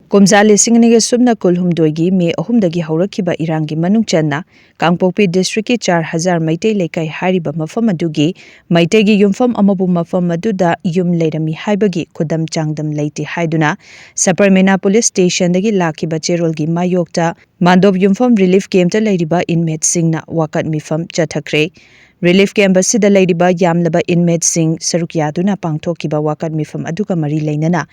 Kumzali singnege subna kulhumdoigi me ahumdagi haurakiba irangi manungchanna Kangpokpi district ki Charhazar Meitei leikai hairiba mapham adugi Meitei Yumpham amabu mapham aduda yum leirammi haibagi khudam-changdam leite haiduna Sapermeina police station dagi lakkhiba cherol gi mayokta Mandop Yumpham relief camp ta leiriba inmate singna wakat mipham chatthakhre Relief camp asida leiriba yamlaba inmate sing saruk yaduna pangthokkiba wakat mipham aduga mari leinana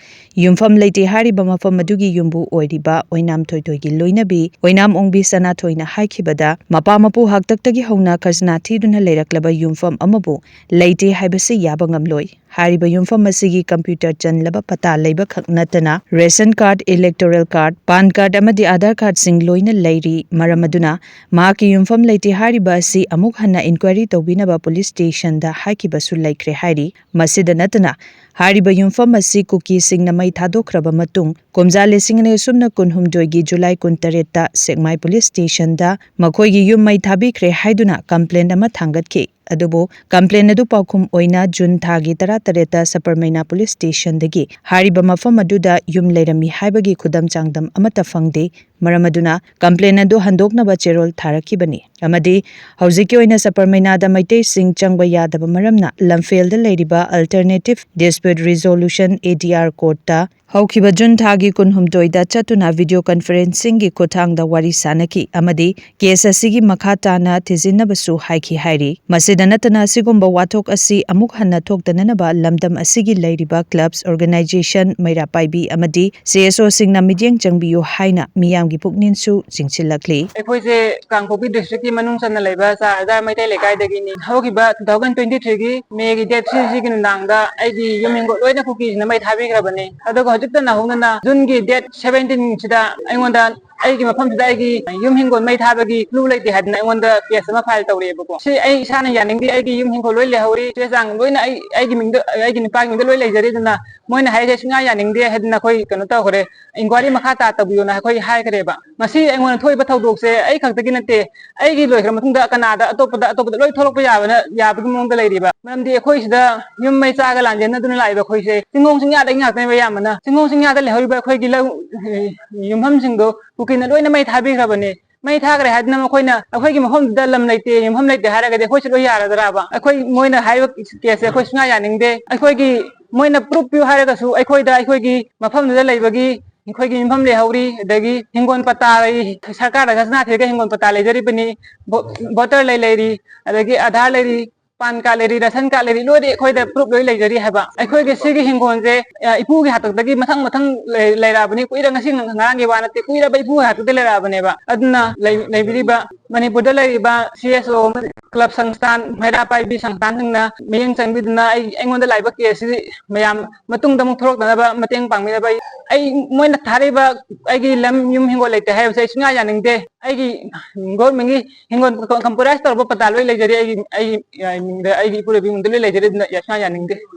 Yumpham leite hairiba mapham adugi yumbu oiriba oinam thoitoigi loinabi oinam ongbi sana thoina haikhibada mapa mapu haktaktagi hona khazna thiduna leiraklaba Yumpham amabu leite haibasi yaba ngamloi hairiba Yumpham asigi computer chanlaba pata leiba khaknatana ration card electoral card pan card amadi aadhar card sing loina leiri maramaduna maki Yumpham leite hairiba asi amuk hanna inquiry tobinaba police station da haikibasu leikhre hairi masida natana hairiba Yumpham asi Kuki singna mai thadokhraba matung komjale singne sumna kunhumdoigi July 18 ta Sekmai police station da makhoigi yum mai thabikhre haiduna complaint ama thangatkhe adubo complaint adu paukhum oina June thagi 13 ta Sapermeina police station dagi hairiba mapham aduda yum leirammi haibagi khudam-changdam amata fangde maramaduna complaint adu handoknaba cherol tharakhibani amadi haujiki oina Sapermeina da Meitei sing changba yadaba maramna lamfel da leiriba alternative dispute resolution ADR court ta haukiba June thagi kunhumdoi da chatuna video conferencing gi kothang da wari sanaki amadi case asigi makha tana thijinabasu haiki hairi masida natana sigumba wathok asi amuk hanna thoktananaba lamdam asigi leiriba clubs organization maira paibi amadi CSO singna midyeng changbiyo haina miyamgi pukninsu jingchilakli ekhoise Kangpokpi district ki manung sanna leiba Charhazar Meitei leikai dagi ni haukiba 2023 gi May gi date 3 gi nangda aigi yumingo loina Kuki na mai thabigrabane adugo hojikta na hongna June gi date 17 sida aingonda aigi mapham sida aigi yum hingon mai thabagi clue leite hadna aingonda case ma file tawrebako si ai isana yaningdi aigi yum hingo loi lehori chesang loina aigi mingda aigi nipang mingda loi leijari duna moina haije singa yaningdi hadna khoi kanu tawkhre inquiry makha ta tabiyona khoi hairakhre ba masi aingon thoi ba thawdokse ai khaktagi nate aigi loikhra matungda kanada atopada loi tholokpa yabana yabagi mongda leiriba maramdi khoi sida yum mai chaga lanjena duna laiba khoise singong singya da ngak ne yamana singong singya da lehoriba khoi gi Yumpham singdo Kukina loina mai thabigrabane mai thagre hadna makhoina akhoigi mapham da lam leite Yumpham leite haragade khoi chilo yaradraba akhoi moina haiba case akhoi singa yaningde akhoigi moina proof yu haragasu akhoida akhoigi mapham da leibagi akhoigi Yumpham lehori dagi hingon pata rai sarkar da khazna thega hingon pata lejari bani voter leiri adagi aadhar leiri pan card leiri ration card leiri loi akhoida proof loi leijari haba akhoigi sigi hingon je ipu gi hatakdagi mathang leirabani kuira ngasi ngangi wanate kuira ba ipu hatakde leirabane ba aduna leibiriba Manipur da leiriba CSO club sangstan maira paibi sangstan singna miyeng changbiduna aingonda laiba case mayam matungda muk thorok ba mateng pangmina ba ai moina thariba aigi lam yum hingo leite hai sai singa yaningde aigi government gi hingon computerize torba pata loi leijari aigi pura bi mundle leijari ya singa yaningde